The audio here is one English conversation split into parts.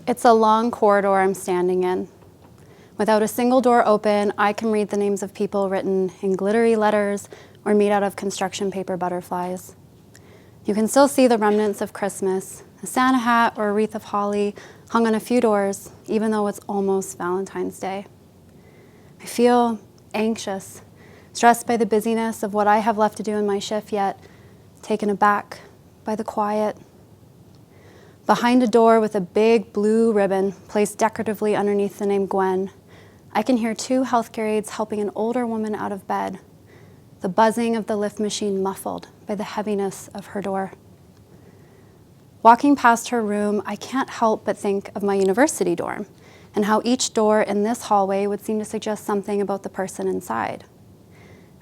It's a long corridor I'm standing in. Without a single door open, I can read the names of people written in glittery letters or made out of construction paper butterflies. You can still see the remnants of Christmas, a Santa hat or a wreath of holly hung on a few doors, even though it's almost Valentine's Day. I feel anxious, stressed by the busyness of what I have left to do in my shift, yet taken aback by the quiet. Behind a door with a big blue ribbon placed decoratively underneath the name Gwen, I can hear two healthcare aides helping an older woman out of bed, the buzzing of the lift machine muffled by the heaviness of her door. Walking past her room, I can't help but think of my university dorm and how each door in this hallway would seem to suggest something about the person inside.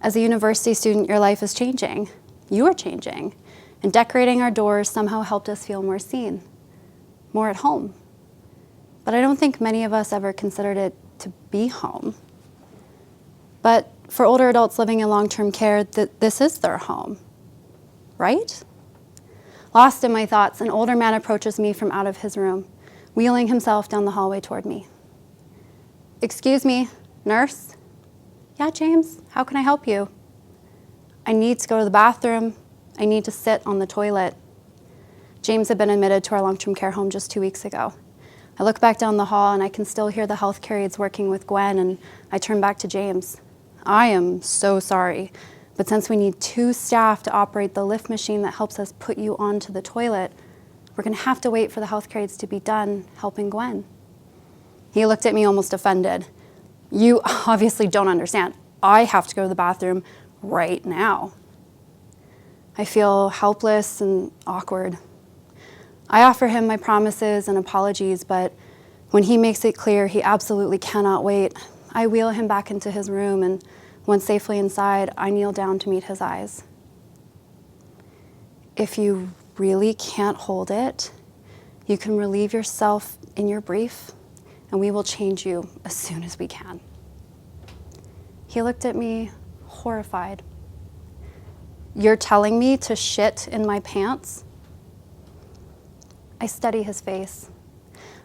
As a university student, your life is changing. You are changing. And decorating our doors somehow helped us feel more seen, more at home. But I don't think many of us ever considered it to be home. But for older adults living in long-term care, this is their home, right? Lost in my thoughts, an older man approaches me from out of his room, wheeling himself down the hallway toward me. "Excuse me, nurse?" "Yeah, James, how can I help you?" "I need to go to the bathroom. I need to sit on the toilet." James had been admitted to our long-term care home just 2 weeks ago. I look back down the hall and I can still hear the healthcare aides working with Gwen, and I turn back to James. "I am so sorry, but since we need 2 staff to operate the lift machine that helps us put you onto the toilet, we're gonna have to wait for the healthcare aides to be done helping Gwen." He looked at me almost offended. "You obviously don't understand. I have to go to the bathroom right now." I feel helpless and awkward. I offer him my promises and apologies, but when he makes it clear he absolutely cannot wait, I wheel him back into his room, and once safely inside, I kneel down to meet his eyes. "If you really can't hold it, you can relieve yourself in your brief, and we will change you as soon as we can." He looked at me, horrified. "You're telling me to shit in my pants?" I study his face.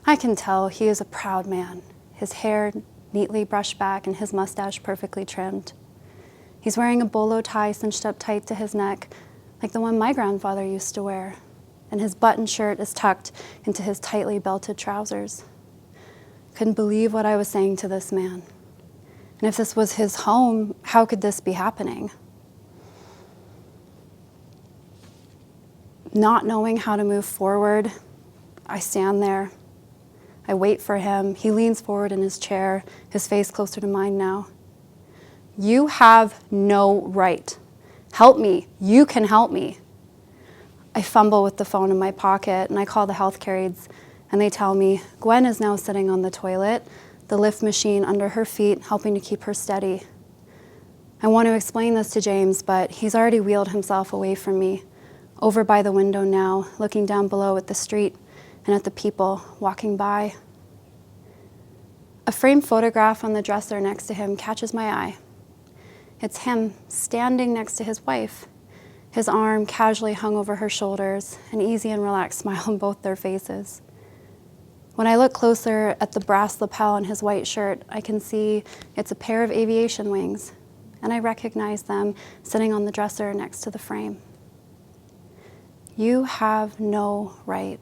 I can tell he is a proud man, his hair neatly brushed back and his mustache perfectly trimmed. He's wearing a bolo tie cinched up tight to his neck, like the one my grandfather used to wear, and his button shirt is tucked into his tightly belted trousers. Couldn't believe what I was saying to this man. And if this was his home, how could this be happening? Not knowing how to move forward, I stand there. I wait for him. He leans forward in his chair, his face closer to mine now. "You have no right. Help me. You can help me." I fumble with the phone in my pocket and I call the healthcare aides, and they tell me Gwen is now sitting on the toilet, the lift machine under her feet, helping to keep her steady. I want to explain this to James, but he's already wheeled himself away from me, over by the window now, looking down below at the street and at the people walking by. A framed photograph on the dresser next to him catches my eye. It's him standing next to his wife, his arm casually hung over her shoulders, an easy and relaxed smile on both their faces. When I look closer at the brass lapel on his white shirt, I can see it's a pair of aviation wings, and I recognize them sitting on the dresser next to the frame. "You have no right."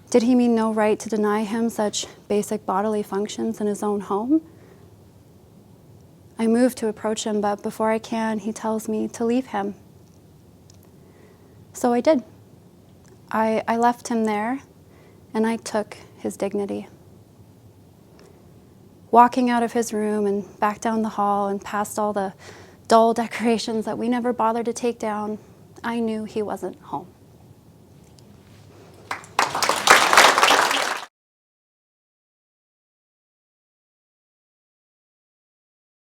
Did he mean no right to deny him such basic bodily functions in his own home? I move to approach him, but before I can, he tells me to leave him. So I did. I left him there, and I took his dignity. Walking out of his room and back down the hall and past all the dull decorations that we never bothered to take down, I knew he wasn't home.